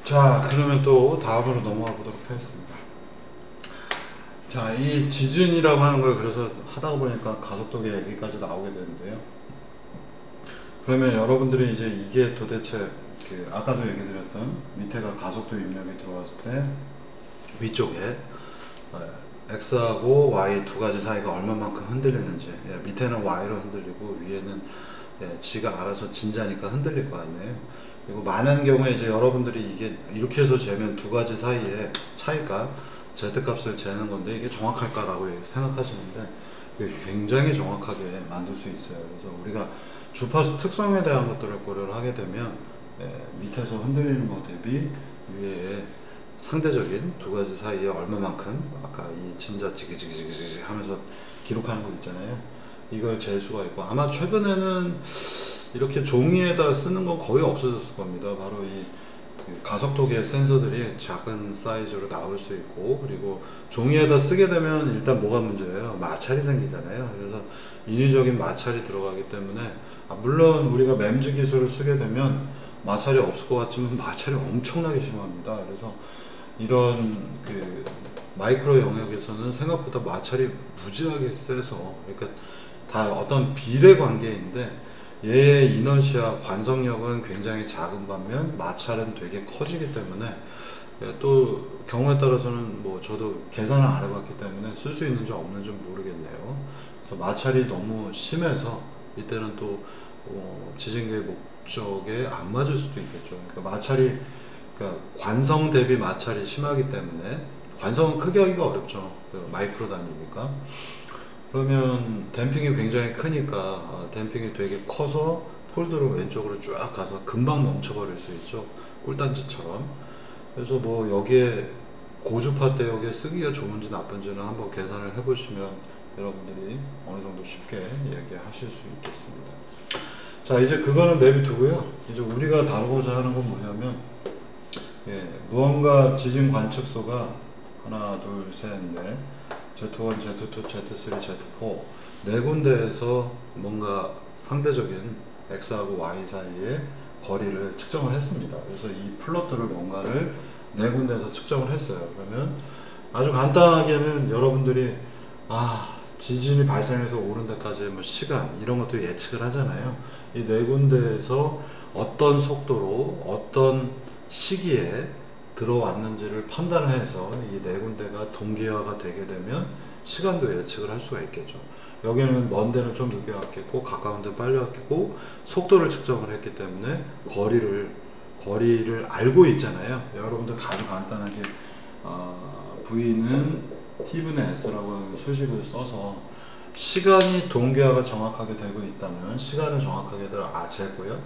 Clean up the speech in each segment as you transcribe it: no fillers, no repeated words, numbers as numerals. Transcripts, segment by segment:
자, 그러면 또 다음으로 넘어가 보도록 하겠습니다. 자, 이 지진이라고 하는 걸 그래서 하다 보니까 가속도계 얘기까지 나오게 되는데요. 그러면 여러분들이 이제 이게 도대체 그 아까도 얘기 드렸던 밑에가 가속도 입력이 들어왔을 때 위쪽에 X하고 Y 두 가지 사이가 얼마만큼 흔들리는지, 밑에는 Y로 흔들리고 위에는 지가 알아서 진자니까 흔들릴 거 아니에요. 그리고 많은 경우에 이제 여러분들이 이게 이렇게 해서 재면 두 가지 사이에 차이가 Z값을 재는 건데 이게 정확할까라고 생각하시는데 이게 굉장히 정확하게 만들 수 있어요. 그래서 우리가 주파수 특성에 대한 것들을 고려를 하게 되면 밑에서 흔들리는 것 대비 위에 상대적인 두 가지 사이에 얼마만큼 아까 이 진자 지기지기지기 하면서 기록하는 거 있잖아요. 이걸 잴 수가 있고 아마 최근에는 이렇게 종이에다 쓰는 건 거의 없어졌을 겁니다. 바로 이 가속도계 센서들이 작은 사이즈로 나올 수 있고 그리고 종이에다 쓰게 되면 일단 뭐가 문제예요? 마찰이 생기잖아요. 그래서 인위적인 마찰이 들어가기 때문에 물론 우리가 램즈 기술을 쓰게 되면 마찰이 없을 것 같지만 마찰이 엄청나게 심합니다. 그래서 이런 그 마이크로 영역에서는 생각보다 마찰이 무지하게 세서 그러니까 다 어떤 비례 관계인데 얘의 이너시아 관성력은 굉장히 작은 반면 마찰은 되게 커지기 때문에 또 경우에 따라서는 뭐 저도 계산을 안 해봤기 때문에 쓸 수 있는지 없는지 모르겠네요. 그래서 마찰이 너무 심해서 이때는 또 지진계의 목적에 안 맞을 수도 있겠죠. 그러니까 마찰이 그러니까 관성 대비 마찰이 심하기 때문에 관성은 크게 하기가 어렵죠. 마이크로 단위니까. 그러면 댐핑이 굉장히 크니까 댐핑이 되게 커서 폴드로 왼쪽으로 쫙 가서 금방 멈춰버릴 수 있죠. 꿀단지처럼. 그래서 뭐 여기에 고주파 때 여기에 쓰기가 좋은지 나쁜지는 한번 계산을 해보시면 여러분들이 어느 정도 쉽게 얘기하실 수 있겠습니다. 자, 이제 그거는 내비두고요. 이제 우리가 다루고자 하는 건 뭐냐면 무언가 지진 관측소가 하나, 둘, 셋, 넷 Z1, Z2, Z3, Z4 네 군데에서 뭔가 상대적인 X하고 Y 사이의 거리를 측정을 했습니다. 그래서 이 플롯들을 뭔가를 네 군데에서 측정을 했어요. 그러면 아주 간단하게는 여러분들이 지진이 발생해서 오는 데까지의 뭐 시간 이런 것도 예측을 하잖아요. 이 네 군데에서 어떤 속도로 어떤 시기에 들어왔는지를 판단해서 이 네 군데가 동기화가 되게 되면 시간도 예측을 할 수가 있겠죠. 여기는 먼 데는 좀 늦게 왔겠고 가까운 데는 빨리 왔겠고 속도를 측정을 했기 때문에 거리를 알고 있잖아요. 여러분들 아주 간단하게 V는 T분의 S라고 하는 수식을 써서 시간이 동기화가 정확하게 되고 있다면 시간을 정확하게 쟀고요.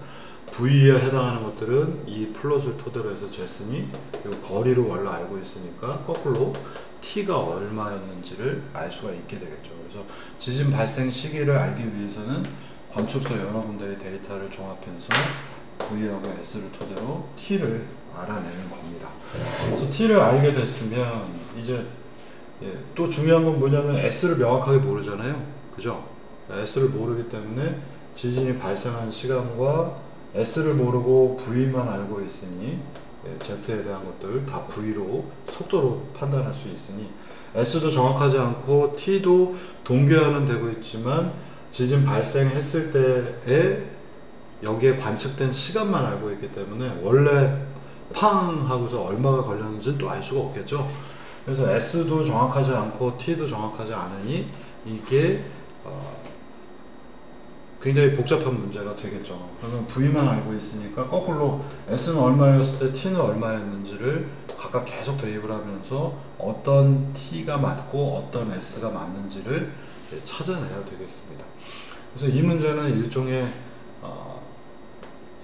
V에 해당하는 것들은 이 플롯을 토대로 해서 쟀으니 그리고 거리를 원래 알고 있으니까 거꾸로 T가 얼마였는지를 알 수가 있게 되겠죠. 그래서 지진 발생 시기를 알기 위해서는 관측소 여러 군데의 데이터를 종합해서 V하고 S를 토대로 T를 알아내는 겁니다. 그래서 T를 알게 됐으면 이제 또 중요한 건 뭐냐면 S를 명확하게 모르잖아요. 그죠? S를 모르기 때문에 지진이 발생한 시간과 S를 모르고 V만 알고 있으니 Z에 대한 것들 다 V로 속도로 판단할 수 있으니 S도 정확하지 않고 T도 동기화는 되고 있지만 지진 발생했을 때에 여기에 관측된 시간만 알고 있기 때문에 원래 팡 하고서 얼마가 걸렸는지는 또 알 수가 없겠죠. 그래서 S도 정확하지 않고 T도 정확하지 않으니 이게 굉장히 복잡한 문제가 되겠죠. 그러면 V만 알고 있으니까 거꾸로 S는 얼마였을 때 T는 얼마였는지를 각각 계속 대입을 하면서 어떤 T가 맞고 어떤 S가 맞는지를 찾아내야 되겠습니다. 그래서 이 문제는 일종의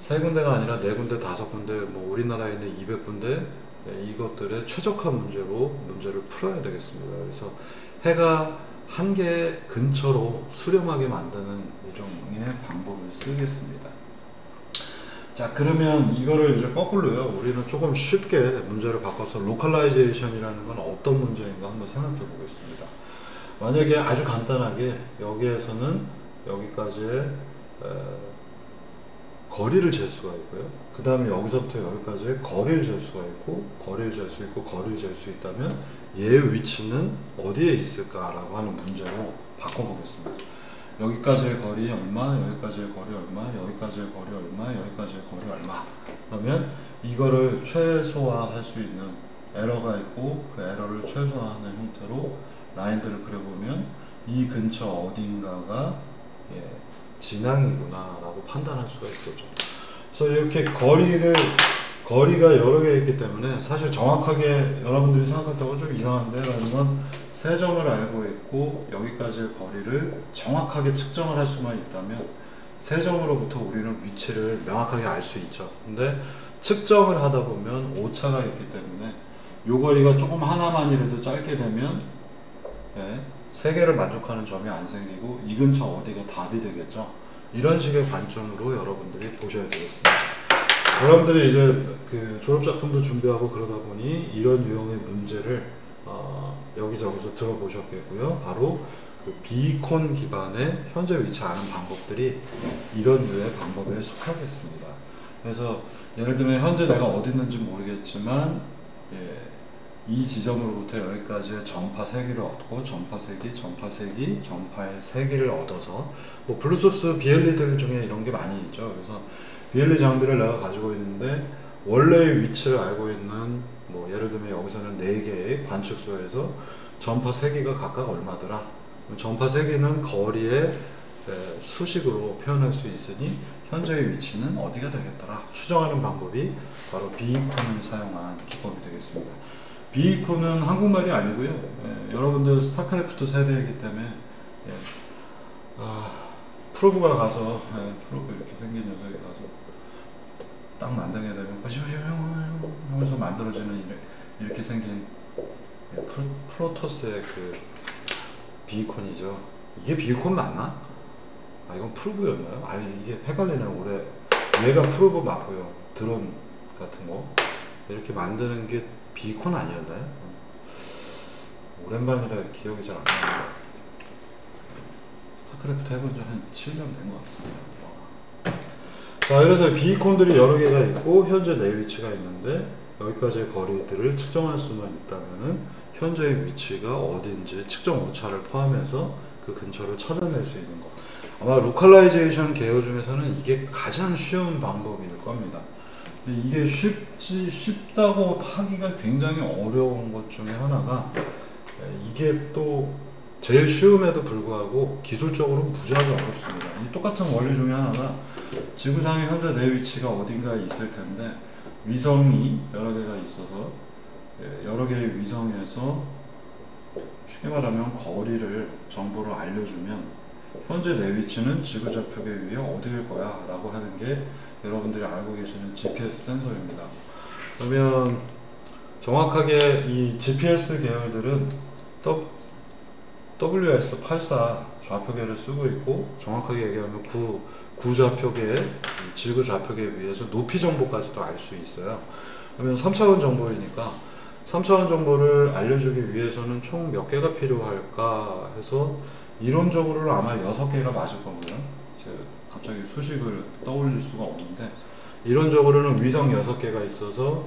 세 군데가 아니라 네 군데, 다섯 군데, 뭐 우리나라에 있는 200군데 이것들의 최적화 문제를 풀어야 되겠습니다. 그래서 해가 한계 근처로 수렴하게 만드는 일종의 방법을 쓰겠습니다. 자, 그러면 이거를 이제 거꾸로요. 우리는 조금 쉽게 문제를 바꿔서 로컬라이제이션이라는 건 어떤 문제인가 한번 생각해 보겠습니다. 만약에 아주 간단하게 여기에서는 여기까지의 거리를 잴 수가 있고요. 그 다음에 여기서부터 여기까지 거리를 잴 수가 있고, 거리를 잴 수 있고, 거리를 잴 수 있다면 얘의 위치는 어디에 있을까라고 하는 문제로 바꿔보겠습니다. 여기까지의 거리 얼마, 여기까지의 거리 얼마, 여기까지의 거리 얼마, 여기까지의 거리 얼마. 그러면 이거를 최소화할 수 있는 에러가 있고, 그 에러를 최소화하는 형태로 라인들을 그려보면 이 근처 어딘가가 진앙이구나 라고 판단할 수가 있겠죠. 그래서 이렇게 거리가 여러 개 있기 때문에 사실 정확하게 여러분들이 생각했다고 좀 이상한데, 라는 건 세 점을 알고 있고 여기까지의 거리를 정확하게 측정을 할 수만 있다면 세 점으로부터 우리는 위치를 명확하게 알 수 있죠. 근데 측정을 하다 보면 오차가 있기 때문에 요 거리가 조금 하나만이라도 짧게 되면 세 개를 만족하는 점이 안 생기고 이 근처 어디가 답이 되겠죠. 이런 식의 관점으로 여러분들이 보셔야 되겠습니다. 여러분들이 이제 그 졸업작품도 준비하고 그러다 보니 이런 유형의 문제를 여기저기서 들어보셨겠고요. 바로 그 비콘 기반의 현재 위치 아는 방법들이 이런 류의 방법에 속하겠습니다. 그래서 예를 들면 현재 내가 어디 있는지 모르겠지만 이 지점으로부터 여기까지의 전파 세기를 얻고 전파 세기, 전파 세기, 전파의 세기를 얻어서 뭐 블루투스 BLE들 중에 이런 게 많이 있죠. 그래서 BLE 장비를 내가 가지고 있는데 원래의 위치를 알고 있는 뭐 예를 들면 여기서는 4개의 관측소에서 전파 세기가 각각 얼마더라. 전파 세기는 거리의 수식으로 표현할 수 있으니 현재의 위치는 어디가 되겠더라. 추정하는 방법이 바로 비콘을 사용한 기법이 되겠습니다. 비콘은 한국말이 아니고요. 여러분들 스타크래프트 세대이기 때문에 프로브가 가서 프로브 이렇게 생긴 녀석이 가서 딱 만들게 되면 하면서 만들어지는 이렇게 생긴 프로토스의 그 비콘이죠. 이게 비콘 맞나? 이건 프로브였나요? 이게 헷갈리네요. 올해 얘가 프로브 맞고요. 드론 같은 거 이렇게 만드는 게 비콘 아니었나요? 오랜만이라 기억이 잘 안 나는 것 같습니다. 스타크래프트 해본 지 한 7년 된 것 같습니다. 자, 그래서 비콘들이 여러 개가 있고 현재 내 위치가 있는데 여기까지의 거리들을 측정할 수만 있다면은 현재의 위치가 어딘지 측정 오차를 포함해서 그 근처를 찾아낼 수 있는 것. 아마 로컬라이제이션 계열 중에서는 이게 가장 쉬운 방법일 겁니다. 근데 이게 쉽다고 하기가 굉장히 어려운 것 중에 하나가 이게 또 제일 쉬움에도 불구하고 기술적으로 무지하게 어렵습니다. 이 똑같은 원리 중에 하나가 지구상의 현재 내 위치가 어딘가에 있을 텐데 위성이 여러 개가 있어서 여러 개의 위성에서 쉽게 말하면 거리를 정보를 알려주면 현재 내 위치는 지구 좌표계 위에 어디일 거야 라고 하는 게 여러분들이 알고 계시는 GPS 센서입니다. 그러면 정확하게 이 GPS 계열들은 WS84 좌표계를 쓰고 있고 정확하게 얘기하면 구좌표계, 지구 좌표계 위에서 높이 정보까지도 알 수 있어요. 그러면 3차원 정보이니까 3차원 정보를 알려주기 위해서는 총 몇 개가 필요할까 해서 이론적으로는 아마 6개가 맞을 거고요. 제가 갑자기 수식을 떠올릴 수가 없는데 이론적으로는 위성 6개가 있어서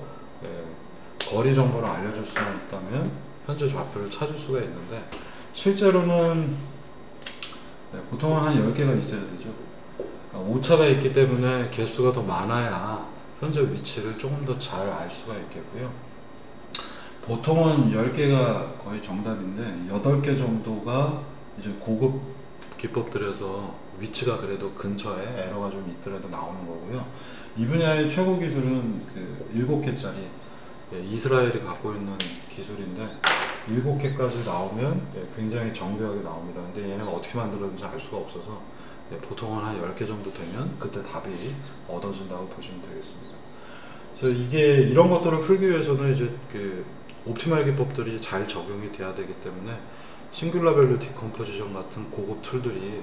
거리 정보를 알려줄 수만 있다면 현재 좌표를 찾을 수가 있는데 실제로는 보통은 한 10개가 있어야 되죠. 오차가 있기 때문에 개수가 더 많아야 현재 위치를 조금 더 잘 알 수가 있겠고요. 보통은 10개가 거의 정답인데 8개 정도가 이제 고급 기법들에서 위치가 그래도 근처에 에러가 좀 있더라도 나오는 거고요. 이 분야의 최고 기술은 그 7개짜리 이스라엘이 갖고 있는 기술인데 7개까지 나오면 굉장히 정교하게 나옵니다. 근데 얘네가 어떻게 만들었는지 알 수가 없어서 보통은 한 10개 정도 되면 그때 답이 얻어진다고 보시면 되겠습니다. 그래서 이런 것들을 풀기 위해서는 이제 그 옵티멀 기법들이 잘 적용이 돼야 되기 때문에 싱귤러 밸류 디컴포지션 같은 고급 툴들이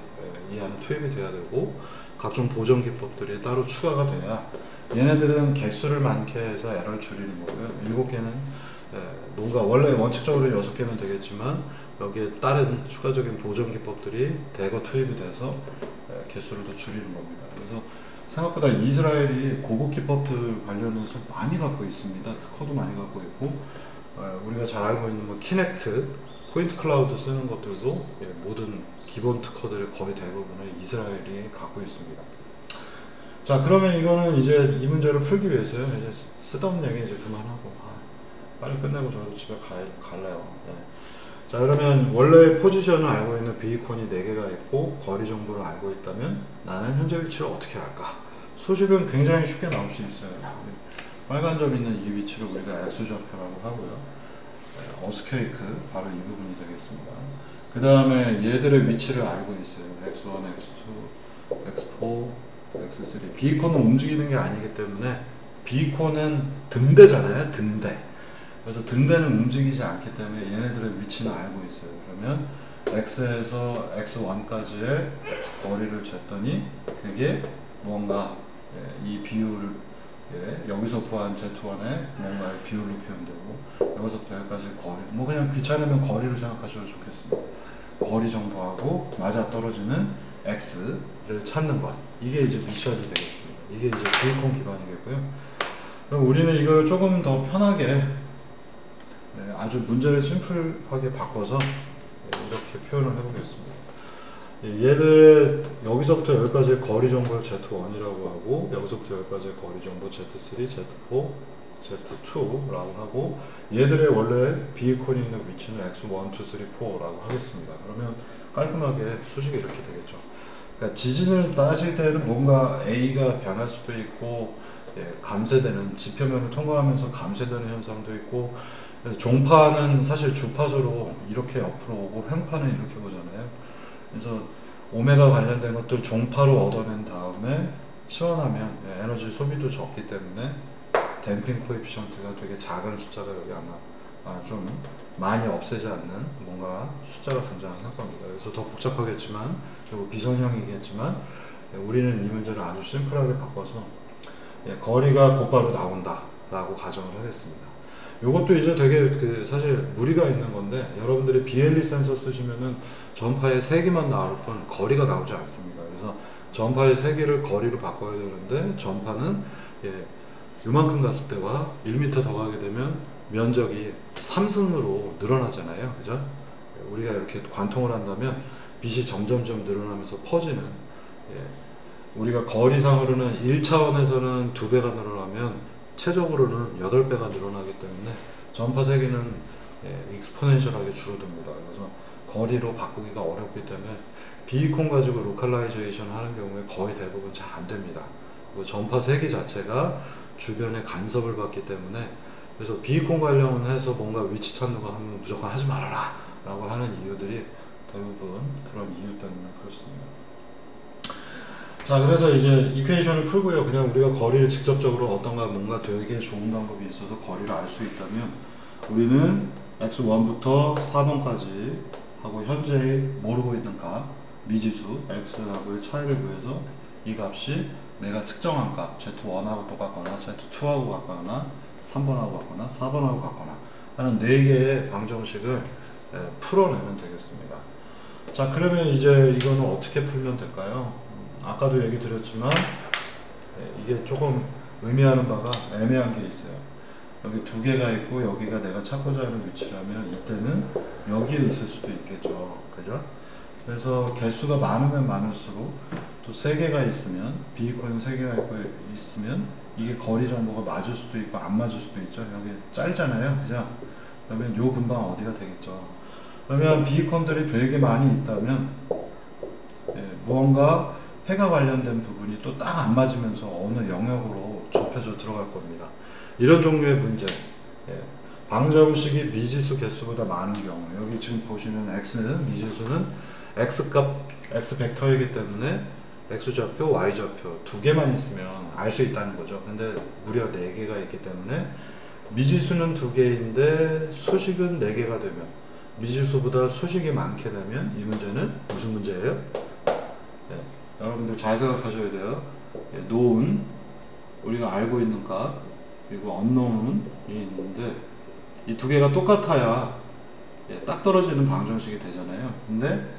이 안에 투입이 돼야 되고 각종 보정 기법들이 따로 추가가 돼야 얘네들은 개수를 많게 해서 에러를 줄이는 거고요. 7개는 뭔가 원래 원칙적으로 6개면 되겠지만 여기에 다른 추가적인 보정 기법들이 대거 투입이 돼서 개수를 더 줄이는 겁니다. 그래서 생각보다 이스라엘이 고급 기법들 관련해서 많이 갖고 있습니다. 특허도 많이 갖고 있고, 우리가 잘 알고 있는 뭐 키넥트, 포인트 클라우드 쓰는 것들도 모든 기본 특허들의 거의 대부분을 이스라엘이 갖고 있습니다. 자, 그러면 이거는 이제 이 문제를 풀기 위해서요. 이제 쓸데없는 얘기 이제 그만하고 빨리 끝내고 저도 집에 갈래요. 네. 자, 그러면 원래 포지션을 알고 있는 비콘이 4개가 있고 거리 정보를 알고 있다면 나는 현재 위치를 어떻게 할까? 수식은 굉장히 쉽게 나올 수 있어요. 빨간 점 있는 이 위치를 우리가 X좌표라고 하고요. 어스케이크 바로 이 부분이 되겠습니다. 그 다음에 얘들의 위치를 알고 있어요. X1, X2, X4, X3. 비콘은 움직이는 게 아니기 때문에 비콘은 등대잖아요. 등대. 그래서 등대는 움직이지 않기 때문에 얘네들의 위치는 알고 있어요. 그러면 X에서 X1까지의 거리를 쟀더니 그게 뭔가 이 비율 여기서 구한 Z1의 뭔가의 비율로 표현되고 여기서부터 여기까지 거리 뭐 그냥 귀찮으면 거리로 생각하셔도 좋겠습니다. 거리 정도하고 맞아 떨어지는 X를 찾는 것, 이게 이제 미션이 되겠습니다. 이게 이제 비콘 기반이겠고요. 그럼 우리는 이걸 조금 더 편하게 아주 문제를 심플하게 바꿔서 이렇게 표현을 해보겠습니다. 얘들 여기서부터 여기까지 거리 정보를 Z1이라고 하고 여기서부터 여기까지 거리 정보 Z3, Z4, Z2라고 하고 얘들의 원래 비콘이 있는 위치는 X1, 2, 3, 4라고 하겠습니다. 그러면 깔끔하게 수식이 이렇게 되겠죠. 그러니까 지진을 따질 때는 뭔가 A가 변할 수도 있고 감쇄되는 지표면을 통과하면서 감쇄되는 현상도 있고 종파는 사실 주파수로 이렇게 옆으로 오고 횡파는 이렇게 오잖아요. 그래서 오메가 관련된 것들 종파로 얻어낸 다음에 치환하면 에너지 소비도 적기 때문에 댐핑 코에피션트가 되게 작은 숫자가 여기 아마 좀 많이 없애지 않는 뭔가 숫자가 등장할 겁니다. 그래서 더 복잡하겠지만 그리고 비선형이겠지만 우리는 이 문제를 아주 심플하게 바꿔서 거리가 곧바로 나온다 라고 가정을 하겠습니다. 요것도 이제 되게 사실 무리가 있는 건데 여러분들이 BLE 센서 쓰시면은 전파의 세기만 나올 뿐 거리가 나오지 않습니다. 그래서 전파의 세기를 거리로 바꿔야 되는데 전파는 요만큼 갔을 때와 1m 더 가게 되면 면적이 3승으로 늘어나잖아요. 그죠? 우리가 이렇게 관통을 한다면 빛이 점점점 늘어나면서 퍼지는 우리가 거리상으로는 1차원에서는 2배가 늘어나면 최적으로는 8배가 늘어나기 때문에 전파 세기는 익스포넨셜하게 줄어듭니다. 그래서 거리로 바꾸기가 어렵기 때문에 비콘 가지고 로컬라이제이션 하는 경우에 거의 대부분 잘 안 됩니다. 그리고 전파 세기 자체가 주변에 간섭을 받기 때문에 그래서 비콘 관련해서 뭔가 위치 찾는 거 하면 무조건 하지 말아라 라고 하는 이유들이 대부분 그런 이유 때문에 그렇습니다. 자, 그래서 이제 이퀘이션을 풀고요. 그냥 우리가 거리를 직접적으로 어떤가 뭔가 되게 좋은 방법이 있어서 거리를 알 수 있다면 우리는 x1부터 4번까지 하고 현재 모르고 있는 값 미지수 x하고의 차이를 구해서 이 값이 내가 측정한 값 z1하고 똑같거나 z2하고 같거나 3번하고 같거나 4번하고 같거나 하는 4개의 방정식을 풀어내면 되겠습니다. 자, 그러면 이제 이거는 어떻게 풀면 될까요? 아까도 얘기 드렸지만 이게 조금 의미하는 바가 애매한 게 있어요. 여기 2개가 있고 여기가 내가 찾고자 하는 위치라면 이때는 여기에 있을 수도 있겠죠. 그죠? 그래서 개수가 많으면 많을수록 또 3개가 있으면 비콘 3개가 있으면 이게 거리 정보가 맞을 수도 있고 안 맞을 수도 있죠. 여기 짧잖아요. 그죠? 그러면 요 근방 어디가 되겠죠. 그러면 비콘들이 되게 많이 있다면 무언가 해가 관련된 부분이 또 딱 안 맞으면서 어느 영역으로 좁혀져 들어갈 겁니다. 이런 종류의 문제, 방정식이 미지수 개수보다 많은 경우, 여기 지금 보시는 x 미지수는 x값, x 벡터이기 때문에 x좌표, y좌표 2개만 있으면 알 수 있다는 거죠. 근데 무려 4개가 있기 때문에 미지수는 2개인데 수식은 4개가 되면 미지수보다 수식이 많게 되면 이 문제는 무슨 문제예요? 여러분들 잘 생각하셔야 돼요. known, 우리가 알고 있는 값, 그리고 unknown이 있는데 이 2개가 똑같아야 딱 떨어지는 방정식이 되잖아요. 근데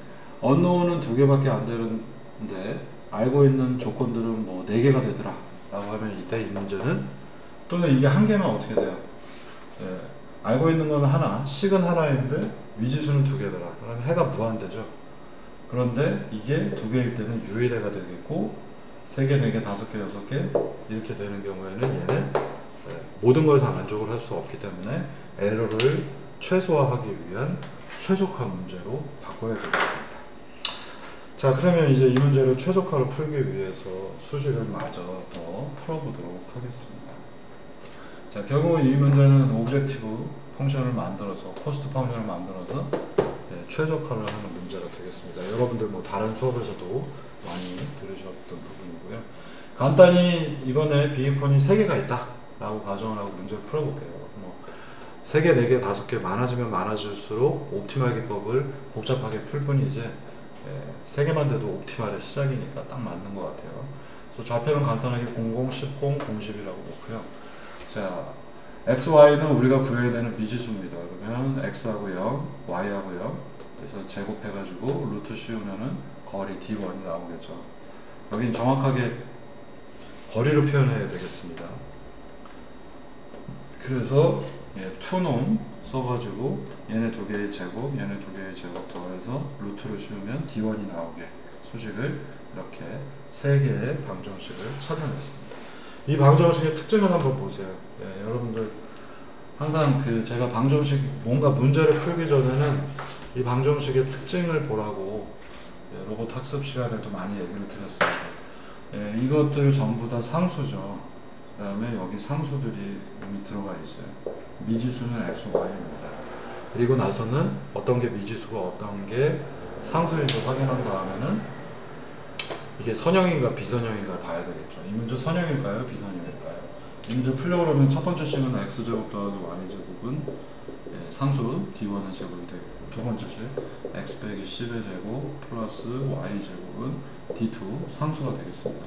unknown은 2개밖에 안 되는데 알고 있는 조건들은 뭐 4개가 되더라 라고 하면 이때 이 문제는, 또는 이게 한 개면 어떻게 돼요? 예, 알고 있는 건 하나, 식은 하나인데 미지수는 2개더라. 그러면 해가 무한대죠. 그런데 이게 2개일 때는 유일해가 되겠고, 3개, 4개, 5개, 6개 이렇게 되는 경우에는 얘는 모든 걸 다 만족을 할 수 없기 때문에 에러를 최소화하기 위한 최적화 문제로 바꿔야 되겠습니다. 자, 그러면 이제 이 문제를 최적화로 풀기 위해서 수식을 마저 더 풀어보도록 하겠습니다. 자, 결국 이 문제는 오브젝티브 펑션을 만들어서, 코스트 펑션을 만들어서 최적화를 하는 문제가 되겠습니다. 여러분들 뭐 다른 수업에서도 많이 들으셨던 부분이고요. 간단히 이번에 비기폰이 3개가 있다 라고 가정을 하고 문제를 풀어볼게요. 뭐 3개, 4개, 5개 많아지면 많아질수록 옵티말 기법을 복잡하게 풀 뿐이지 3개만 돼도 옵티말의 시작이니까 딱 맞는 것 같아요. 그래서 좌표는 간단하게 00, 10, 010이라고 놓고요. 자, x, y는 우리가 구해야 되는 미지수입니다. 그러면 x하고 0, y하고 0, 그래서 제곱해가지고 루트 씌우면은 거리 d1이 나오겠죠. 여긴 정확하게 거리로 표현해야 되겠습니다. 그래서 투놈 써가지고 얘네 2개의 제곱, 얘네 2개의 제곱 더해서 루트로 씌우면 d1이 나오게 수식을 이렇게 3개의 방정식을 찾아냈습니다. 이 방정식의 특징을 한번 보세요. 여러분들 항상 제가 방정식 뭔가 문제를 풀기 전에는 이 방정식의 특징을 보라고 로봇 학습 시간에도 많이 얘기를 드렸습니다. 이것들 전부 다 상수죠. 그 다음에 여기 상수들이 이미 들어가 있어요. 미지수는 x, y입니다. 그리고 나서는 어떤 게 미지수가 어떤 게 상수인지 확인한 다음에는 이게 선형인가 비선형인가 봐야 되겠죠. 이 문제 선형일까요? 비선형일까요? 이 문제 풀려고 그러면 첫 번째 식은 x제곱 더하기 y제곱은 상수 d1은 제곱이 되고, 두 번째 식 x 빼기 10의 제곱 플러스 y제곱은 d2 상수가 되겠습니다.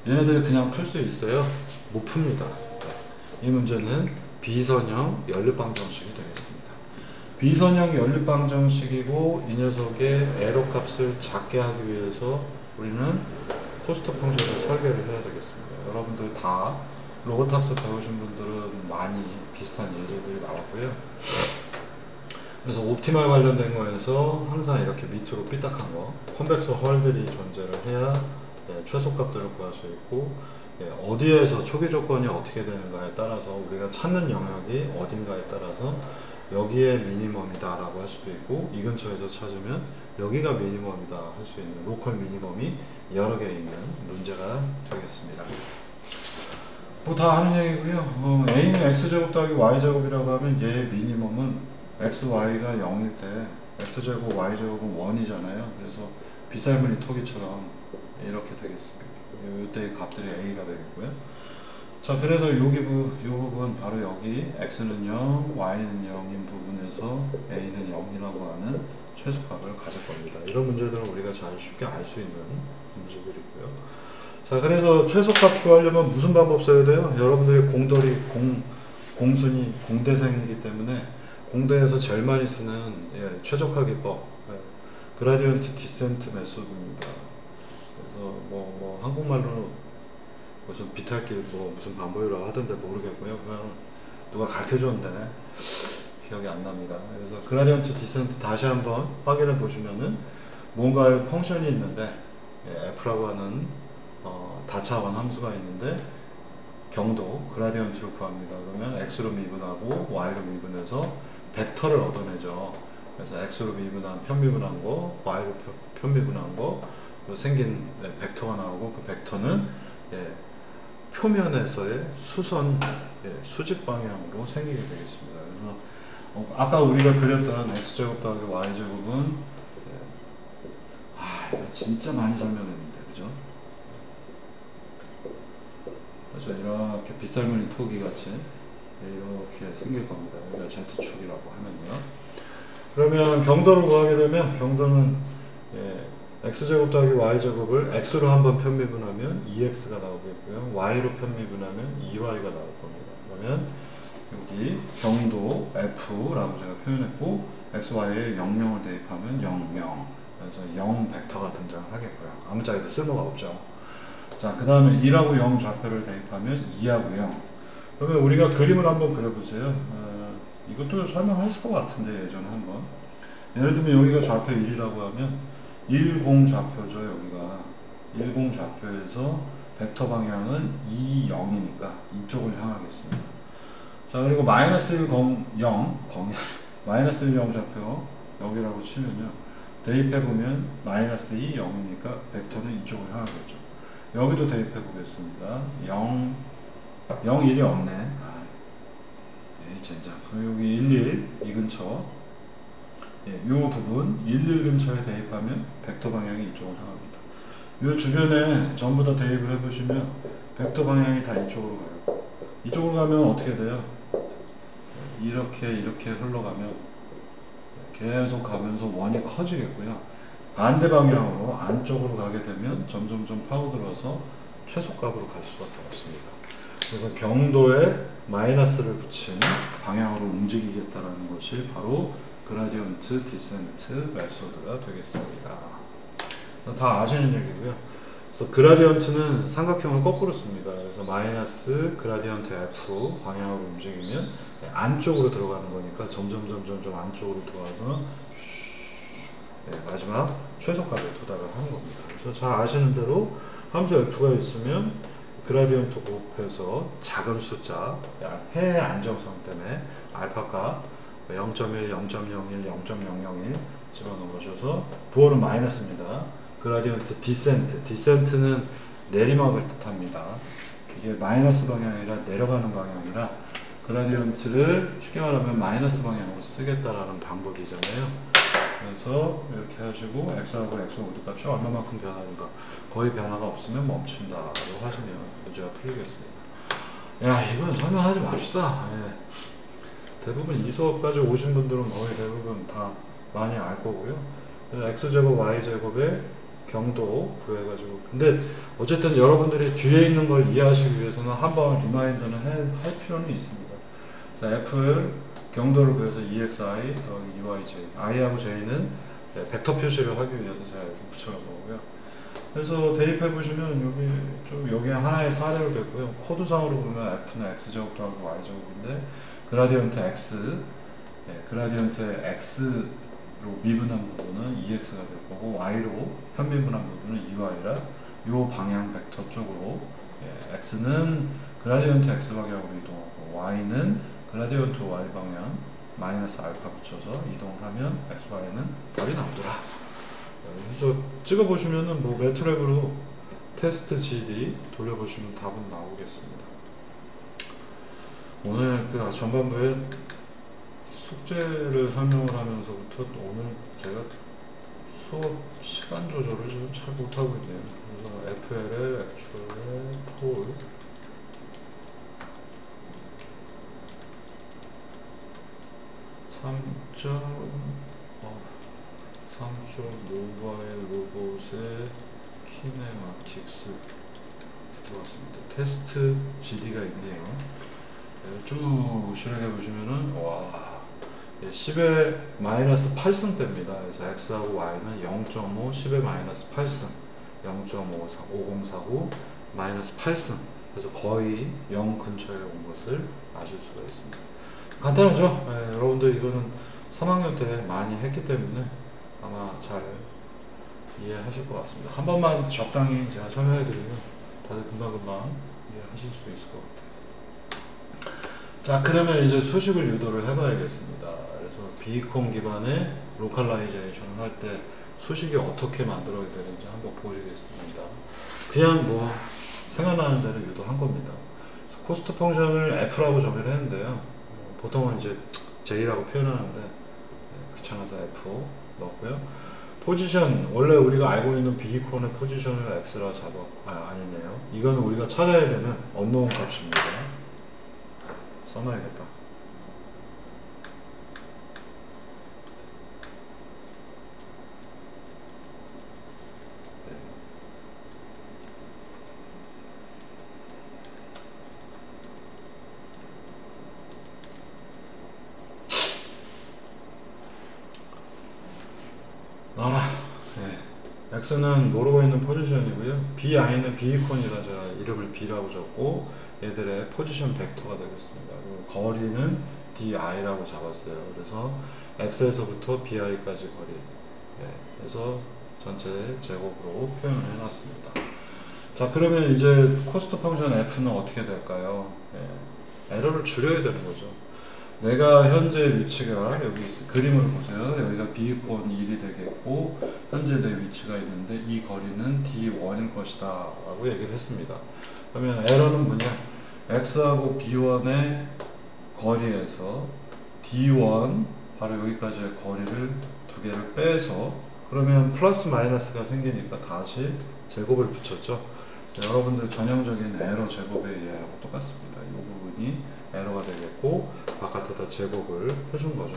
얘네들 그냥 풀 수 있어요? 못 풉니다. 이 문제는 비선형 연립방정식이 되겠습니다. 비선형 연립방정식이고, 이 녀석의 에러 값을 작게 하기 위해서 우리는 코스트 펑션을 설계를 해야 되겠습니다. 여러분들 다 로봇 학습 배우신 분들은 많이 비슷한 예제들이 나왔고요. 그래서 옵티말 관련된 거에서 항상 이렇게 밑으로 삐딱한 거, 컨벡서 헐들이 존재를 해야 최소값들을 구할 수 있고, 어디에서 초기 조건이 어떻게 되는가에 따라서 우리가 찾는 영역이 어딘가에 따라서 여기에 미니멈이다 라고 할 수도 있고, 이 근처에서 찾으면 여기가 미니멈이다 할 수 있는 로컬 미니멈이 여러 개 있는 문제가 되겠습니다. 뭐 다 하는 얘기고요. a는 x제곱 더하기 y제곱이라고 하면 얘의 미니멈은 x, y가 0일 때 x제곱, y제곱은 1이잖아요. 그래서 빗살무늬 토기처럼 이렇게 되겠습니다. 이때의 값들이 a가 되겠고요. 자, 그래서 이 부분 바로 여기 x는 0, y는 0인 부분에서 a는 0이라고 하는 최소값을 가질 겁니다. 이런 문제들은 우리가 잘 쉽게 알 수 있는 문제들이고요. 자, 그래서 최소값 구하려면 무슨 방법 써야 돼요? 여러분들이 공순위, 공대생이기 때문에 공대에서 제일 많이 쓰는 최적화 기법, 그라디언트 디센트 메소드입니다. 그래서 뭐 한국말로 무슨 비탈길 무슨 반복이라고 하던데 모르겠고요. 그냥 누가 가르쳐줬는데 기억이 안 납니다. 그래서 그라디언트 디센트 다시 한번 확인해 보시면은 뭔가의 펑션이 있는데 f라고 하는 다차원 함수가 있는데 경도 그라디언트를 구합니다. 그러면 x로 미분하고 y로 미분해서 벡터를 얻어내죠. 그래서 x로 미분한 편미분한 거, y로 편미분한 거 생긴 벡터가 나오고, 그 벡터는 표면에서의 수선 수직 방향으로 생기게 되겠습니다. 그래서 아까 우리가 그렸던 x제곱 더하기 y제곱은 이거 진짜 많이 설명했는데, 그죠? 그래서 이렇게 빗살무늬 토기 같이 이렇게 생길 겁니다. 여기가 Z축이라고 하면요. 그러면 경도를 구하게 되면 경도는 x제곱 더하기 y제곱을 x로 한번 편미분하면 2x가 나오겠고요. y로 편미분하면 2y가 나올 겁니다. 그러면 여기 경도 f라고 제가 표현했고, x, y에 0, 0을 대입하면 0, 0. 그래서 0 벡터가 등장하겠고요. 아무짝에도 쓸모가 없죠. 자, 그 다음에 1하고 0 좌표를 대입하면 2하고 0. 그러면 우리가 그림을 한번 그려보세요. 이것도 설명했을 것 같은데 예전에 한번. 예를 들면 여기가 좌표 1이라고 하면 10 좌표죠. 여기가 10 좌표에서 벡터 방향은 2, 0이니까 이쪽을 향하겠습니다. 자, 그리고 마이너스 1, 0, 마이너스 1, 0 좌표 여기라고 치면요. 대입해보면 마이너스 2, 0이니까 벡터는 이쪽을 향하겠죠. 여기도 대입해보겠습니다. 0, 1이 없네. 젠장. 그럼 여기 1, 이 근처. 이 부분 1, 근처에 대입하면 벡터 방향이 이쪽으로 향합니다. 이 주변에 전부 다 대입을 해보시면 벡터 방향이 다 이쪽으로 가요. 이쪽으로 가면 어떻게 돼요? 이렇게 흘러가면 계속 가면서 원이 커지겠고요. 반대 방향으로 안쪽으로 가게 되면 점점점 파고들어서 최소값으로 갈 수밖에 없습니다. 그래서 경도에 마이너스를 붙인 방향으로 움직이겠다는 것이 바로 그라디언트 디센트 메소드가 되겠습니다. 다 아시는 얘기고요. 그래서 그라디언트는 삼각형을 거꾸로 씁니다. 그래서 마이너스 그라디언트 F 방향으로 움직이면 안쪽으로 들어가는 거니까 점점 안쪽으로 들어가서 마지막 최소값에 도달을 하는 겁니다. 그래서 잘 아시는 대로 함수 F가 있으면 그라디언트 곱해서 작은 숫자, 해의 안정성 때문에 알파값 0.1, 0.01, 0.001 집어넣으셔서 부호는 마이너스입니다. 그라디언트 디센트는 내리막을 뜻합니다. 이게 마이너스 방향이라 내려가는 방향이라 그라디언트를 쉽게 말하면 마이너스 방향으로 쓰겠다라는 방법이잖아요. 그래서 이렇게 하시고 x하고 x 모두 값이 얼마만큼 변하는가, 거의 변화가 없으면 멈춘다라고 하시면 문제가 풀리겠습니다. 야, 이건 설명하지 맙시다. 대부분 이 수업까지 오신 분들은 거의 대부분 다 많이 알 거고요. x제곱 y제곱의 경도 구해가지고, 근데 어쨌든 여러분들이 뒤에 있는 걸 이해하시기 위해서는 한번 리마인드는 할 필요는 있습니다. 그래서 f를 경도를 구해서 EXI 더하기 EYJ, I하고 J는 벡터 표시를 하기 위해서 제가 이렇게 붙여놓은 거고요. 그래서 대입해보시면 여기 하나의 사례로 됐고요. 코드상으로 보면 F는 X제곱 더하기 Y제곱인데, 그라디언트 X, 그라디언트 X로 미분한 부분은 EX가 될 거고, Y로 편미분한 부분은 EY라 이 방향 벡터 쪽으로 X는 그라디언트 X 방향으로 이동하고, Y는 그라디언트 Y 방향 마이너스 알파 붙여서 이동하면 XY는 답이 나오더라. 그래서 찍어보시면은 뭐 매트랩으로 테스트 GD 돌려보시면 답은 나오겠습니다. 오늘 그 전반부에 숙제를 설명을 하면서부터 오늘 제가 수업 시간 조절을 좀 잘 못하고 있네요. 그래서 FL에 액추얼에 폴 3점 모바일 로봇의 키네마틱스 들어왔습니다. 테스트 GD가 있네요. 쭉 실행해 보시면은 와, 10의 마이너스 8승대입니다. 그래서 x하고 y는 0.5, 10의 마이너스 8승, 0.5049 마이너스 8승. 그래서 거의 0 근처에 온 것을 아실 수가 있습니다. 간단하죠? 여러분들 이거는 3학년 때 많이 했기 때문에 아마 잘 이해하실 것 같습니다. 한 번만 적당히 제가 설명해드리면 다들 금방금방 이해하실 수 있을 것 같아요. 자, 그러면 이제 수식을 유도를 해봐야겠습니다. 그래서 비콘 기반의 로컬라이제이션을 할 때 수식이 어떻게 만들어야 되는지 한번 보시겠습니다. 그냥 뭐 생각나는 대로 유도한 겁니다. 코스트 펑션을 F라고 정의를 했는데요. 보통은 이제 J라고 표현하는데 귀찮아서 F 넣었고요. 포지션, 원래 우리가 알고 있는 비콘의 포지션을 X라 잡았고, 아니네요. 이거는 우리가 찾아야 되는 언노운 값입니다. 써놔야겠다. 나와라. x는 모르고 있는 포지션이고요. bi는 비콘이라 제가 이름을 b라고 적고 얘들의 포지션 벡터가 되겠습니다. 그리고 거리는 di라고 잡았어요. 그래서 x에서부터 bi까지 거리. 그래서 전체 제곱으로 표현을 해놨습니다. 자, 그러면 이제 코스트 펑션 f는 어떻게 될까요? 에러를 줄여야 되는 거죠. 내가 현재 위치가 여기 그림을 보세요. 여기가 b콘 1이 되겠고 현재 내 위치가 있는데 이 거리는 d1일 것이다 라고 얘기를 했습니다. 그러면 에러는 뭐냐? x하고 b1의 거리에서 d1 바로 여기까지의 거리를 두 개를 빼서 그러면 플러스 마이너스가 생기니까 다시 제곱을 붙였죠. 여러분들 전형적인 에러 제곱의 예하고 똑같습니다. 이 부분이 에러가 되겠고 바깥에다 제곱을 해준 거죠.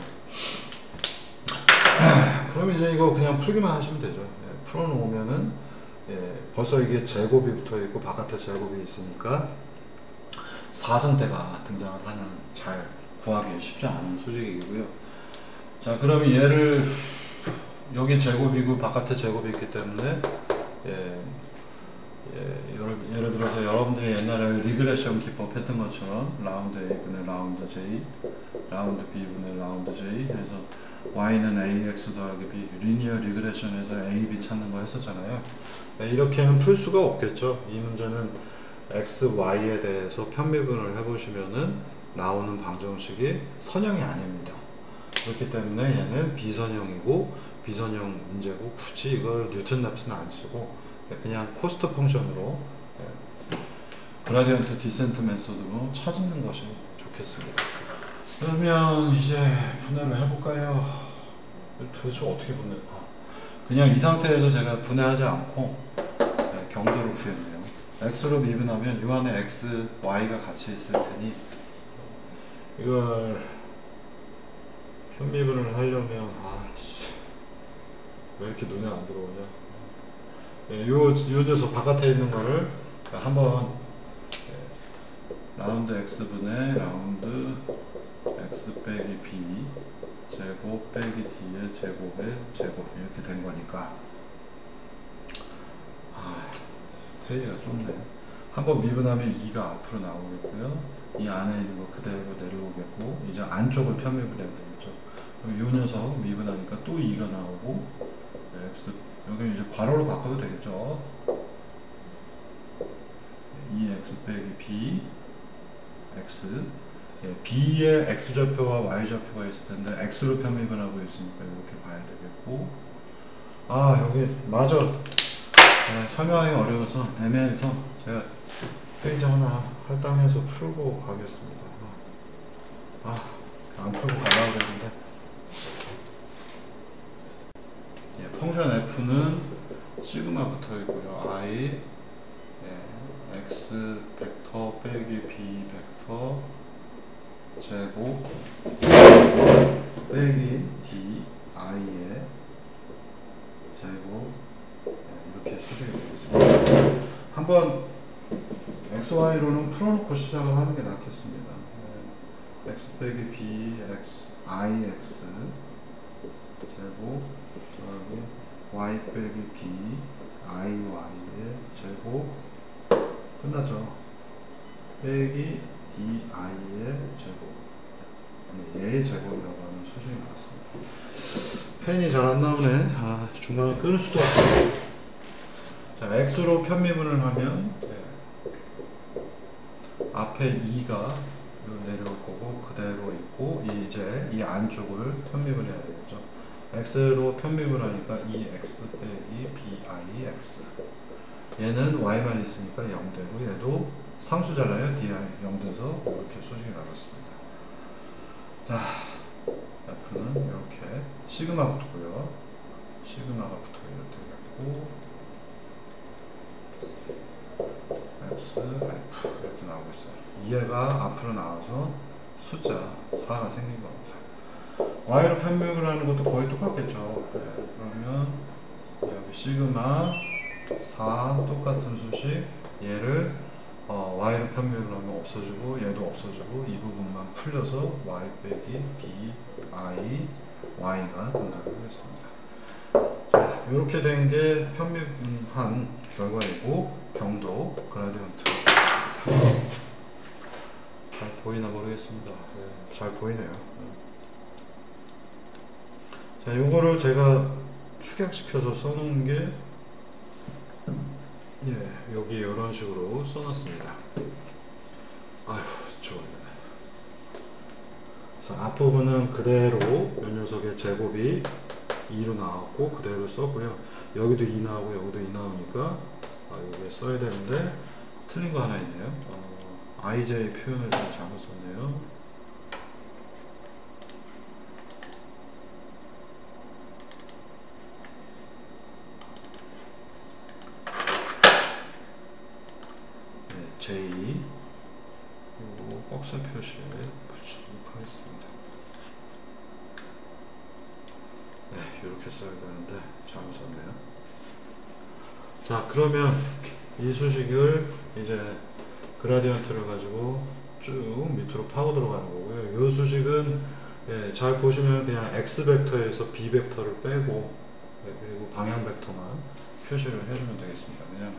그럼 이제 이거 그냥 풀기만 하시면 되죠. 풀어놓으면은 벌써 이게 제곱이 붙어 있고 바깥에 제곱이 있으니까 4승대가 등장을 하는 잘 구하기 쉽지 않은 수직이고요. 자, 그러면 얘를 여기 제곱이고 바깥에 제곱이 있기 때문에 예를 들어서 여러분들이 옛날에 리그레션 기법 했던 것처럼 라운드 A분의 라운드 J, 라운드 B분의 라운드 J 해서 Y는 AX 더하기 B, 리니어 리그레션에서 A, B 찾는 거 했었잖아요. 이렇게는 풀 수가 없겠죠. 이 문제는 X, Y에 대해서 편미분을 해보시면은 나오는 방정식이 선형이 아닙니다. 그렇기 때문에 얘는 비선형이고 비선형 문제고 굳이 이걸 뉴턴 랩스는 안 쓰고 그냥 코스트 펑션으로 그라디언트 디센트 메소드로 찾는 것이 좋겠습니다. 그러면 이제 분해를 해볼까요? 도대체 어떻게 분해? 그냥 이 상태에서 제가 분해하지 않고 경도를 구했네요. x로 미분하면 이 안에 x, y가 같이 있을 테니 이걸 편미분을 하려면 왜 이렇게 눈에 안 들어오냐? 요 녀석 바깥에 있는 거를 한번 라운드 x분의 라운드 x 빼기 b 제곱 빼기 d의 제곱의 제곱 이렇게 된 거니까 페이지가 좁네. 한번 미분하면 2가 앞으로 나오겠고요. 이 안에 있는 거 그대로 내려오겠고 이제 안쪽을 편미분해야 되겠죠. 그럼 요 녀석 미분하니까 또 2가 나오고 x 여기 이제 괄호로 바꿔도 되겠죠. 2x 빼기 b x b의 x좌표와 y좌표가 있을 텐데 x로 편미분하고 있으니까 이렇게 봐야 되겠고 여기 맞아. 설명하기 어려워서 애매해서 제가 페이지 하나 할당해서 풀고 가겠습니다. 안 풀고 가려고 그랬는데 펑션 f는 시그마 붙어 있고요. i x 벡터 빼기 b 벡터 제곱 빼기 d i의 제곱 이렇게 수식이 되겠습니다. 한번 xy로는 풀어놓고 시작을 하는 게 낫겠습니다. x 빼기 b x ix 제곱 더하기 y 빼기 b iy의 제곱 끝나죠. 빼기 di의 제곱 얘의 제곱이라고 하는 수식이 나왔습니다. 펜이 잘 안 나오네. 중간에 끊을 수가 없어요. 자, x로 편미분을 하면 앞에 2가 내려올 거고 그대로 있고 이제 이 안쪽을 편미분 해야 되겠죠. x로 편미분하니까 2x 빼기 bix 얘는 y만 있으니까 0되고 얘도 상수잖아요. di 0돼서 이렇게 수식이 나왔습니다. 자, f는 이렇게 시그마 붙고요. 시그마가 붙어 이렇게 되겠고 x, f 이렇게 나오고 있어요. 얘가 앞으로 나와서 숫자 4가 생긴 겁니다. y로 편미분을 하는 것도 거의 똑같겠죠. 그러면 여기 시그마 4 똑같은 수식 얘를 y로 편미분하면 없어지고 얘도 없어지고 이 부분만 풀려서 y 빼기 b i y가 등장하겠습니다. 자, 이렇게 된 게 편미분한 결과이고 경도 그라디언트 잘 보이나 모르겠습니다. 네, 잘 보이네요. 자, 요거를 제가 축약시켜서 써놓은 게 여기 이런 식으로 써놨습니다. 아휴, 좋아요. 그래서 앞부분은 그대로 요 녀석의 제곱이 2로 나왔고 그대로 썼고요. 여기도 2 나오고 여기도 2 나오니까 여기에 써야 되는데 틀린 거 하나 있네요. IJ 표현을 좀 잘못 썼네요. 네, J 요 박스 표시 붙이도록 하겠습니다. 네, 이렇게 써야 되는데 잘못 썼네요. 자, 그러면 이 수식을 이제 그라디언트를 가지고 쭉 밑으로 파고 들어가는 거고요. 이 수식은 잘 보시면 그냥 x 벡터에서 b 벡터를 빼고 그리고 방향 벡터만 표시를 해주면 되겠습니다. 그냥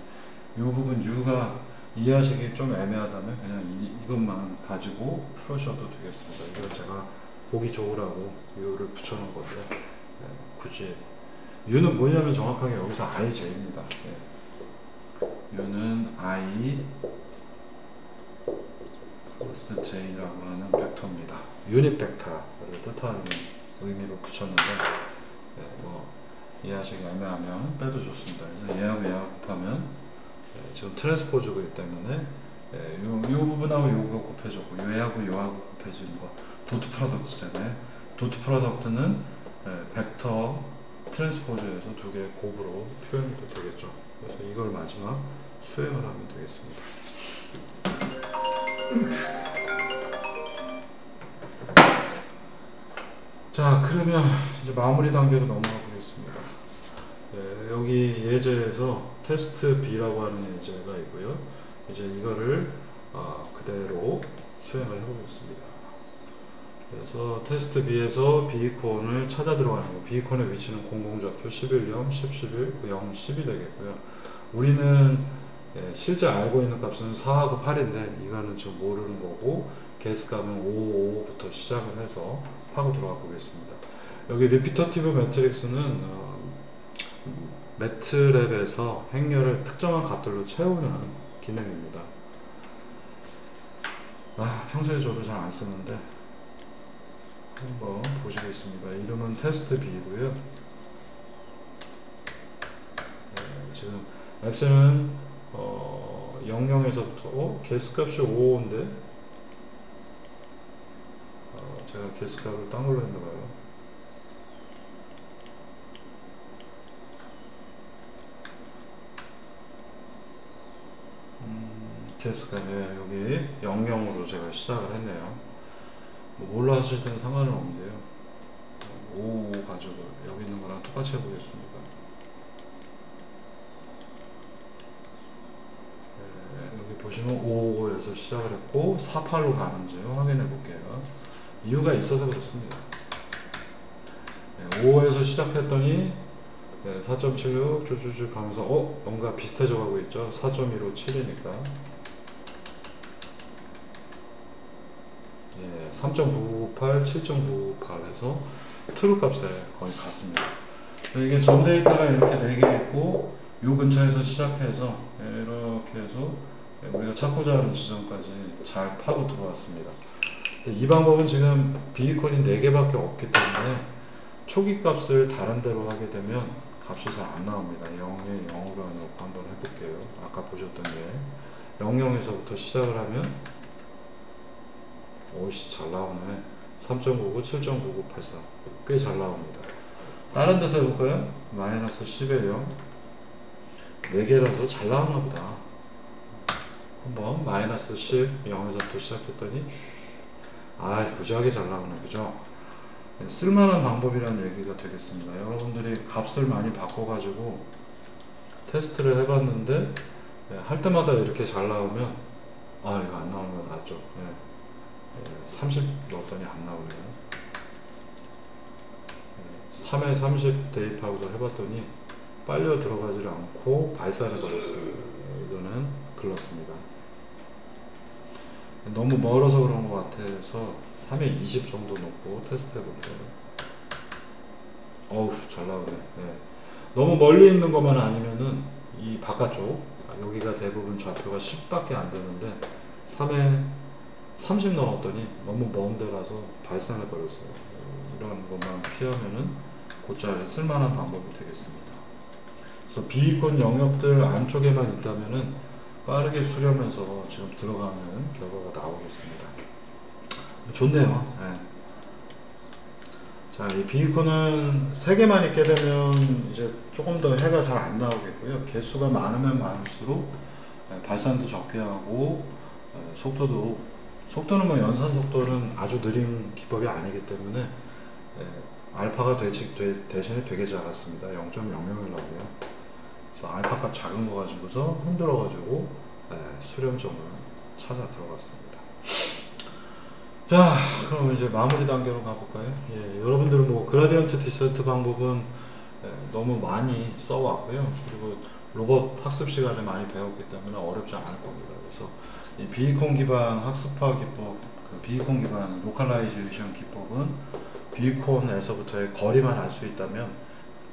이 부분 u가 이해하시기 좀 애매하다면 그냥 이것만 가지고 풀으셔도 되겠습니다. 이건 제가 보기 좋으라고 u를 붙여놓은 건데 굳이 u는 뭐냐면 정확하게 여기서 ij입니다. u는 i 플러스 j라고 하는 벡터입니다. 유닛 벡터를 뜻하는 의미로 붙였는데 뭐 이해하시기 애매하면 빼도 좋습니다. 그래서 얘하고 얘하고 곱하면 지금 트랜스포즈이기 때문에 요 부분하고 요거 곱해줬고 얘하고 요하고 곱해지는 거 도트 프로덕트잖아요. 도트 프로덕트는 벡터 트랜스포즈에서 두 개의 곱으로 표현이 되겠죠. 그래서 이걸 마지막 수행을 하면 되겠습니다. 자, 그러면 이제 마무리 단계로 넘어가 보겠습니다. 여기 예제에서 테스트 B라고 하는 예제가 있고요. 이제 이거를 그대로 수행을 해보겠습니다. 그래서 테스트 B에서 B콘을 찾아 들어가는 거. B콘의 위치는 공공좌표 11, 0, 10, 11, 0, 10이 되겠고요. 우리는 실제 알고 있는 값은 4하고 8인데 이거는 지금 모르는 거고 개수 값은 5, 5부터 시작을 해서 파고 들어가 보겠습니다. 여기 리피터티브 매트릭스는 매트랩에서 행렬을 특정한 값들로 채우는 기능입니다. 평소에 저도 잘 안 쓰는데 한번 보시겠습니다. 이름은 테스트 B고요. 지금 x는 00에서부터 개수값이 5인데 제가 개수값을 딴 걸로 했나봐요. 개수값 여기 00으로 제가 시작을 했네요. 뭘로 하시든 상관은 없는데요. 5 가지고 여기 있는 거랑 똑같이 해보겠습니다. 여기 보시면 5에서 시작을 했고 48로 가는지 확인해 볼게요. 이유가 있어서 그렇습니다. 5에서 시작했더니 4.76 쭉쭉쭉 가면서 뭔가 비슷해져 가고 있죠. 4.15 7이니까 3.998 7.998 해서 트루 값에 거의 같습니다. 이게 전 데이터가 이렇게 4개 있고 요 근처에서 시작해서 이렇게 해서 우리가 찾고자 하는 지점까지 잘 파고 들어왔습니다. 이 방법은 지금 비이콘이 4개밖에 없기 때문에 초기 값을 다른 데로 하게 되면 값이 잘 안 나옵니다. 0에 0으로 해놓고 한번 해볼게요. 아까 보셨던 게 00에서부터 시작을 하면 오이씨 잘 나오네. 3.99, 7.99, 83 꽤 잘 나옵니다. 다른 데서 해볼까요? 마이너스 10에 0 4개라서 잘 나오나 보다. 한번 마이너스 10, 0에서부터 시작했더니 부지하게 잘 나오네. 그죠? 쓸만한 방법이라는 얘기가 되겠습니다. 여러분들이 값을 많이 바꿔가지고 테스트를 해봤는데 할 때마다 이렇게 잘 나오면 이거 안 나오는 건 맞죠? 30 넣었더니 안 나오네요. 3에 30 대입하고서 해봤더니 빨려 들어가지를 않고 발산해 버렸어요. 이거는 글렀습니다. 너무 멀어서 그런 것 같아서 3에 20 정도 놓고 테스트 해볼게요. 어우, 잘 나오네. 네. 너무 멀리 있는 것만 아니면은 이 바깥쪽, 여기가 대부분 좌표가 10밖에 안 되는데 3에 30 넣었더니 너무 먼 데라서 발산해 버렸어요. 이런 것만 피하면은 곧잘 쓸만한 방법이 되겠습니다. 그래서 비이콘 영역들 안쪽에만 있다면은 빠르게 수렴해서 지금 들어가는 결과가 나오겠습니다. 좋네요. 네. 자, 이 비이콘은 3개만 있게 되면 이제 조금 더 해가 잘 안 나오겠고요. 개수가 많으면 많을수록 발산도 적게 하고 속도는 뭐 연산 속도는 아주 느린 기법이 아니기 때문에 알파가 대신에 되게 작았습니다. 0.001 나오고요. 그래서 알파 값 작은 거 가지고서 흔들어 가지고 수렴점을 찾아 들어갔습니다. 자, 그럼 이제 마무리 단계로 가볼까요? 예, 여러분들은 뭐 그라디언트 디센트 방법은 너무 많이 써왔고요. 그리고 로봇 학습 시간에 많이 배웠기 때문에 어렵지 않을 겁니다. 그래서 이 비이콘 기반 학습화 기법, 그 비이콘 기반 로컬라이제이션 기법은 비이콘에서부터의 거리만 알 수 있다면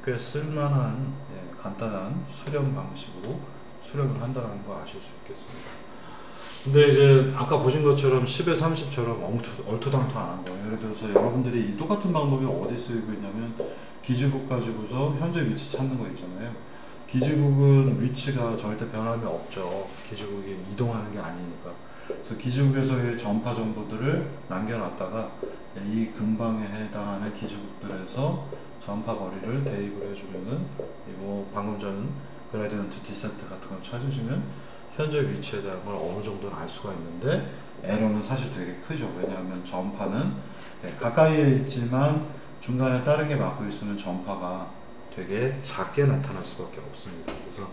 꽤 쓸만한 간단한 수렴 방식으로 수렴을 한다는 거 아실 수 있겠습니다. 근데 이제 아까 보신 것처럼 10에 30처럼 얼토당토한 거예요. 예를 들어서 여러분들이 이 똑같은 방법이 어디 쓰이고 있냐면 기지국 가지고서 현재 위치 찾는 거 있잖아요. 기지국은 위치가 절대 변함이 없죠. 기지국이 이동하는 게 아니니까. 그래서 기지국에서의 전파 정보들을 남겨놨다가 이 근방에 해당하는 기지국들에서 전파 거리를 대입을 해주면은 이거 방금 전 그라디언트 디센트 같은 걸 찾으시면 현재 위치에 대한 걸 어느 정도는 알 수가 있는데 에러는 사실 되게 크죠. 왜냐하면 전파는 가까이에 있지만 중간에 다른 게 막고 있으면 전파가 되게 작게 나타날 수밖에 없습니다. 그래서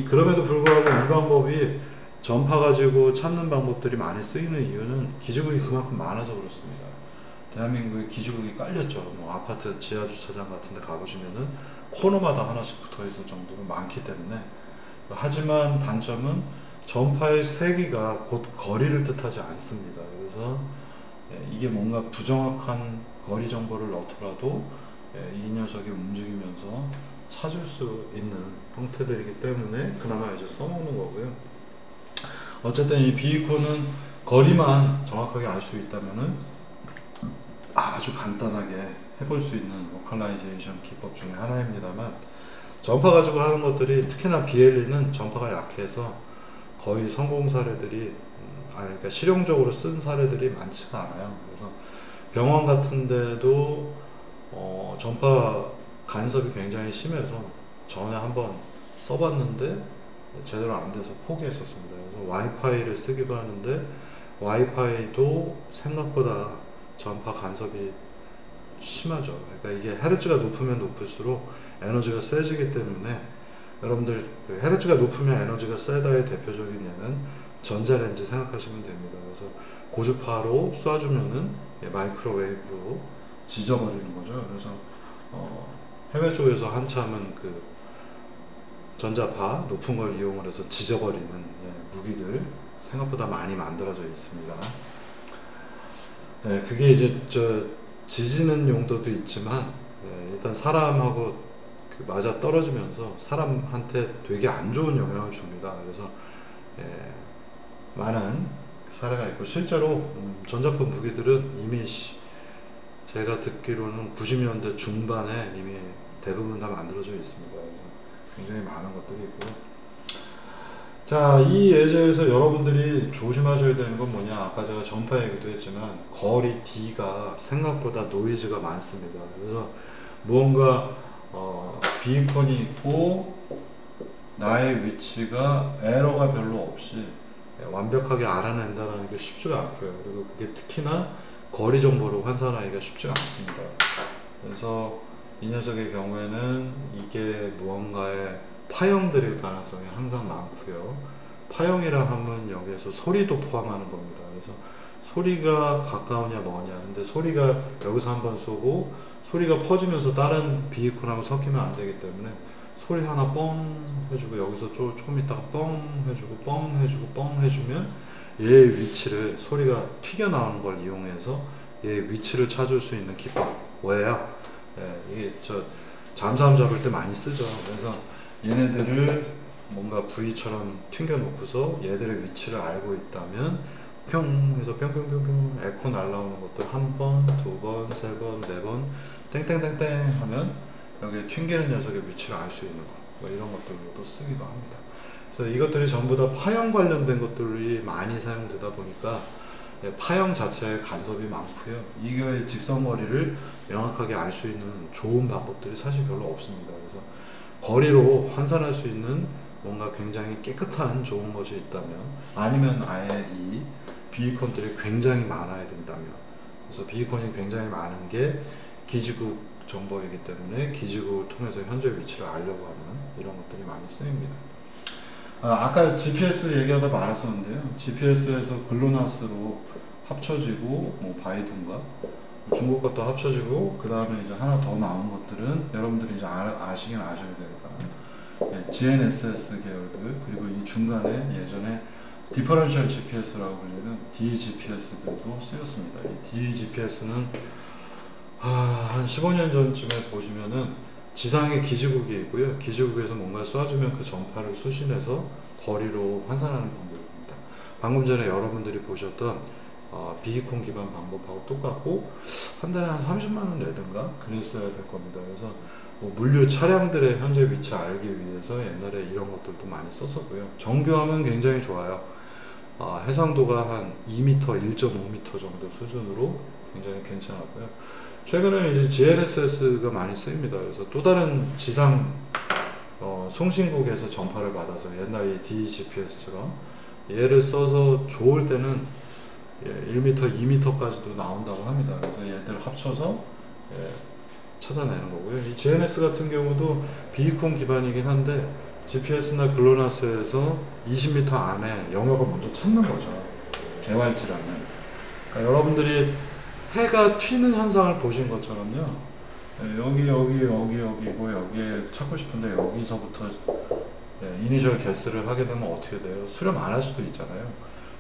그럼에도 불구하고 이 방법이 전파 가지고 찾는 방법들이 많이 쓰이는 이유는 기지국이 그만큼 많아서 그렇습니다. 대한민국에 기지국이 깔렸죠. 뭐 아파트 지하 주차장 같은 데 가보시면은 코너마다 하나씩 붙어 있을 정도로 많기 때문에. 하지만 단점은 전파의 세기가 곧 거리를 뜻하지 않습니다. 그래서 이게 뭔가 부정확한 거리 정보를 넣더라도 이 녀석이 움직이면서 찾을 수 있는 형태들이기 때문에 그나마 이제 써먹는 거고요. 어쨌든 이 비이콘은 거리만 정확하게 알 수 있다면은 아주 간단하게 해볼 수 있는 로컬라이제이션 기법 중에 하나입니다만, 전파 가지고 하는 것들이 특히나 BLE는 전파가 약해서 거의 성공 사례들이 그러니까 실용적으로 쓴 사례들이 많지가 않아요. 그래서 병원 같은 데도 전파 간섭이 굉장히 심해서 전에 한번 써봤는데 제대로 안 돼서 포기했었습니다. 그래서 와이파이를 쓰기도 하는데 와이파이도 생각보다 전파 간섭이 심하죠. 그러니까 이게 헤르츠가 높으면 높을수록 에너지가 세지기 때문에 여러분들 헤르츠가 높으면 에너지가 세다의 대표적인 예는 전자레인지 생각하시면 됩니다. 그래서 고주파로 쏴주면은 마이크로웨이브로 지져버리는 거죠. 그래서 해외 쪽에서 한참은 그 전자파 높은 걸 이용을 해서 지져버리는 무기들 생각보다 많이 만들어져 있습니다. 그게 이제 지지는 용도도 있지만 일단 사람하고 맞아 떨어지면서 사람한테 되게 안 좋은 영향을 줍니다. 그래서 많은 사례가 있고 실제로 전자파 무기들은 이미 제가 듣기로는 90년대 중반에 이미 대부분 다 만들어져 있습니다. 굉장히 많은 것들이 있고요. 자, 이 예제에서 여러분들이 조심하셔야 되는 건 뭐냐, 아까 제가 전파 얘기도 했지만 거리 D가 생각보다 노이즈가 많습니다. 그래서 무언가 비이콘이 있고 나의 위치가 에러가 별로 없이 완벽하게 알아낸다는 게 쉽지가 않고요. 그리고 그게 특히나 거리 정보로 환산하기가 쉽지가 않습니다. 그래서 이 녀석의 경우에는 이게 무언가의 파형들일 가능성이 항상 많고요. 파형이라 하면 여기에서 소리도 포함하는 겁니다. 그래서 소리가 가까우냐 뭐냐. 근데 소리가 여기서 한번 쏘고 소리가 퍼지면서 다른 비이콘하고 섞이면 안 되기 때문에 소리 하나 뻥 해주고 여기서 조금 있다가 뻥 해주고 뻥 해주고 뻥 해주면 얘의 위치를 소리가 튀겨나오는 걸 이용해서 얘의 위치를 찾을 수 있는 기법 뭐예요? 이게 저 잠수함 잡을 때 많이 쓰죠. 그래서 얘네들을 뭔가 V처럼 튕겨 놓고서 얘들의 위치를 알고 있다면 평 해서 뿅뿅뿅뿅 에코 날라오는 것들 한 번, 두 번, 세 번, 네 번 땡땡땡땡 하면 여기 튕기는 녀석의 위치를 알 수 있는 거 뭐 이런 것들로도 쓰기도 합니다. 그래서 이것들이 전부 다 파형 관련된 것들이 많이 사용되다 보니까 파형 자체에 간섭이 많고요. 이거의 직선거리를 명확하게 알 수 있는 좋은 방법들이 사실 별로 없습니다. 그래서 거리로 환산할 수 있는 뭔가 굉장히 깨끗한 좋은 것이 있다면 아니면 아예 이 비이콘들이 굉장히 많아야 된다면 그래서 비이콘이 굉장히 많은 게 기지국 정보이기 때문에 기지국을 통해서 현재 위치를 알려고 하는 이런 것들이 많이 쓰입니다. 아까 GPS 얘기하다 말았었는데요. GPS에서 글로나스로 합쳐지고 뭐 바이든가 중국 것도 합쳐지고 그 다음에 이제 하나 더 나온 것들은 여러분들이 이제 아시긴 아셔야 되니까 GNSS 계열들 그리고 이 중간에 예전에 디퍼런셜 GPS라고 불리는 DGPS들도 쓰였습니다. 이 DGPS는 한 15년 전쯤에 보시면은 지상에 기지국이 있고요. 기지국에서 뭔가 쏴주면 그 전파를 수신해서 거리로 환산하는 방법입니다. 방금 전에 여러분들이 보셨던 비이콘 기반 방법하고 똑같고 한 달에 한 30만원 내든가 그랬어야 될 겁니다. 그래서 뭐 물류 차량들의 현재 위치 알기 위해서 옛날에 이런 것들도 많이 썼었고요. 정교하면 굉장히 좋아요. 해상도가 한 2m, 1.5m 정도 수준으로 굉장히 괜찮았고요. 최근에 이제 GNSS가 많이 쓰입니다. 그래서 또 다른 지상 송신국에서 전파를 받아서 옛날 이 DGPS처럼 얘를 써서 좋을 때는 1m, 2m까지도 나온다고 합니다. 그래서 얘들 합쳐서 찾아내는 거고요. 이 GNS 같은 경우도 비이콘 기반이긴 한데 GPS나 글로나스에서 20m 안에 영역을 먼저 찾는 거죠. 개활지라면. 그러니까 여러분들이 해가 튀는 현상을 보신 것처럼요. 여기고 여기에 찾고 싶은데 여기서부터 이니셜 게스를 하게 되면 어떻게 돼요? 수렴 안 할 수도 있잖아요.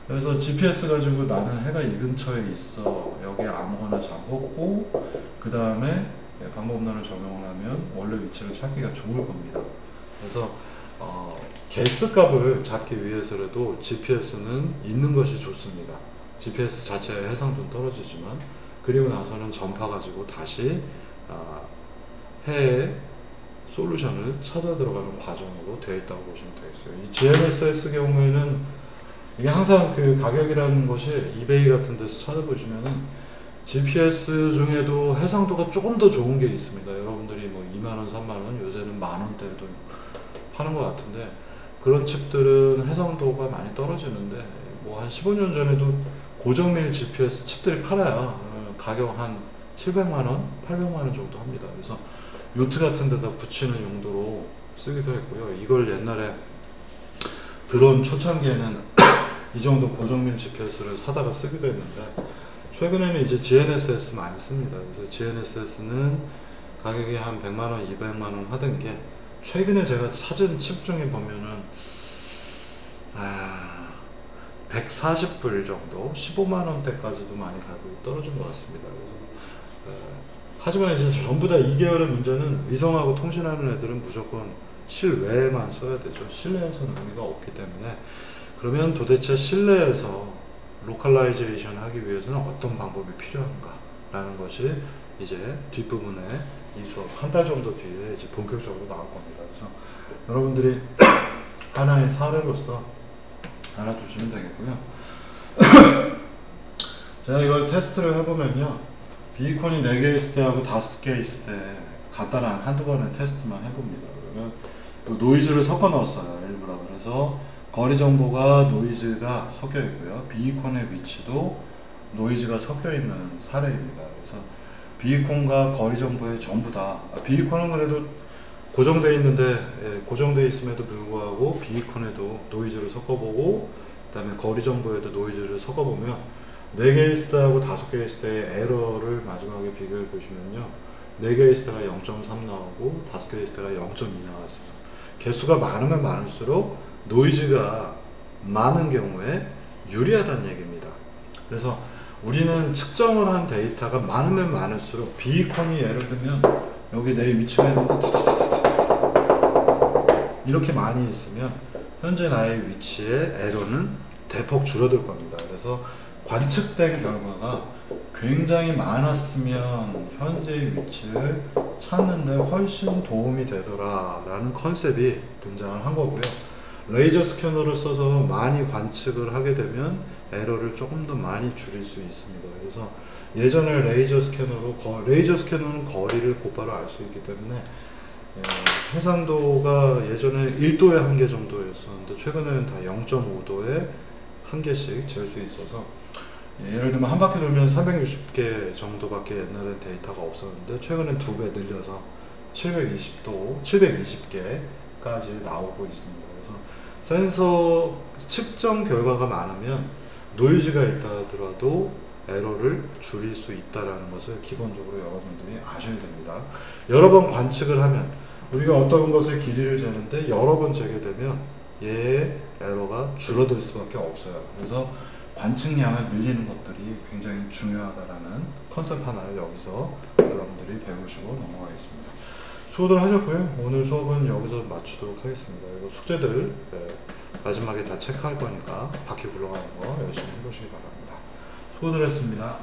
그래서 GPS 가지고 나는 해가 이 근처에 있어. 여기에 아무거나 잡았고 그 다음에 방법론을 적용을 하면 원래 위치를 찾기가 좋을 겁니다. 그래서 게스 값을 잡기 위해서라도 GPS는 있는 것이 좋습니다. GPS 자체의 해상도는 떨어지지만 그리고 나서는 전파 가지고 다시 해의 솔루션을 찾아 들어가는 과정으로 되어 있다고 보시면 되겠어요. 이 GNSS 경우에는 이게 항상 그 가격이라는 것이 이베이 같은 데서 찾아보시면은 GPS 중에도 해상도가 조금 더 좋은 게 있습니다. 여러분들이 뭐 2만원, 3만원, 요새는 만원대도 파는 것 같은데 그런 칩들은 해상도가 많이 떨어지는데 뭐 한 15년 전에도 고정밀 GPS 칩들이 팔아요. 가격 한 700만원, 800만원 정도 합니다. 그래서 요트 같은 데다 붙이는 용도로 쓰기도 했고요. 이걸 옛날에 드론 초창기에는 이 정도 고정밀 GPS를 사다가 쓰기도 했는데 최근에는 이제 GNSS 많이 씁니다. 그래서 GNSS는 가격이 한 100만원, 200만원 하던 게 최근에 제가 찾은 칩 중에 보면은 140불 정도, 15만원대까지도 많이 가격이 떨어진 것 같습니다. 그래서, 하지만 이제 전부 다 2개월의 문제는 위성하고 통신하는 애들은 무조건 실외에만 써야 되죠. 실내에서는 의미가 없기 때문에 그러면 도대체 실내에서 로컬라이제이션 하기 위해서는 어떤 방법이 필요한가 라는 것이 이제 뒷부분에 이 수업 한 달 정도 뒤에 이제 본격적으로 나올 겁니다. 그래서 여러분들이 하나의 사례로서 알아두시면 되겠고요. 제가 이걸 테스트를 해보면요. 비이콘이 4개 있을 때하고 5개 있을 때 간단한 한두 번의 테스트만 해봅니다. 그러면 노이즈를 섞어 넣었어요. 일부러. 그래서 거리 정보가 노이즈가 섞여 있고요. 비이콘의 위치도 노이즈가 섞여 있는 사례입니다. 그래서 비이콘과 거리 정보의 전부 다 비이콘은 그래도 고정되어 있는데 고정되어 있음에도 불구하고 비이콘에도 노이즈를 섞어보고 그 다음에 거리 정보에도 노이즈를 섞어보면 4개 있을 때하고 5개 있을 때의 에러를 마지막에 비교해 보시면요 4개 있을 때가 0.3 나오고 5개 있을 때가 0.2 나왔습니다. 개수가 많으면 많을수록 노이즈가 많은 경우에 유리하다는 얘기입니다. 그래서 우리는 측정을 한 데이터가 많으면 많을수록 비컨이 예를 들면 여기 내 위치가 있는데 이렇게 많이 있으면 현재 나의 위치의 에러는 대폭 줄어들 겁니다. 그래서 관측된 결과가 굉장히 많았으면 현재의 위치를 찾는데 훨씬 도움이 되더라 라는 컨셉이 등장을 한 거고요. 레이저 스캐너를 써서 많이 관측을 하게 되면 에러를 조금 더 많이 줄일 수 있습니다. 그래서 예전에 레이저 스캐너는 거리를 곧바로 알 수 있기 때문에 해상도가 예전에 1도에 1개 정도였었는데 최근에는 다 0.5도에 1개씩 잴 수 있어서 예를 들면 한 바퀴 돌면 360개 정도밖에 옛날에 데이터가 없었는데 최근에 2배 늘려서 720개까지 나오고 있습니다. 그래서 센서 측정 결과가 많으면 노이즈가 있다 하더라도 에러를 줄일 수 있다는 것을 기본적으로 여러분들이 아셔야 됩니다. 여러 번 관측을 하면 우리가 어떤 것의 길이를 재는데 여러 번 재게 되면 얘의 에러가 줄어들 수밖에 없어요. 그래서 관측량을 늘리는 것들이 굉장히 중요하다라는 컨셉 하나를 여기서 여러분들이 배우시고 넘어가겠습니다. 수고들 하셨고요. 오늘 수업은 여기서 마치도록 하겠습니다. 이거 숙제들 마지막에 다 체크할 거니까 바퀴 굴러가는 거 열심히 해보시기 바랍니다. 수고들 했습니다.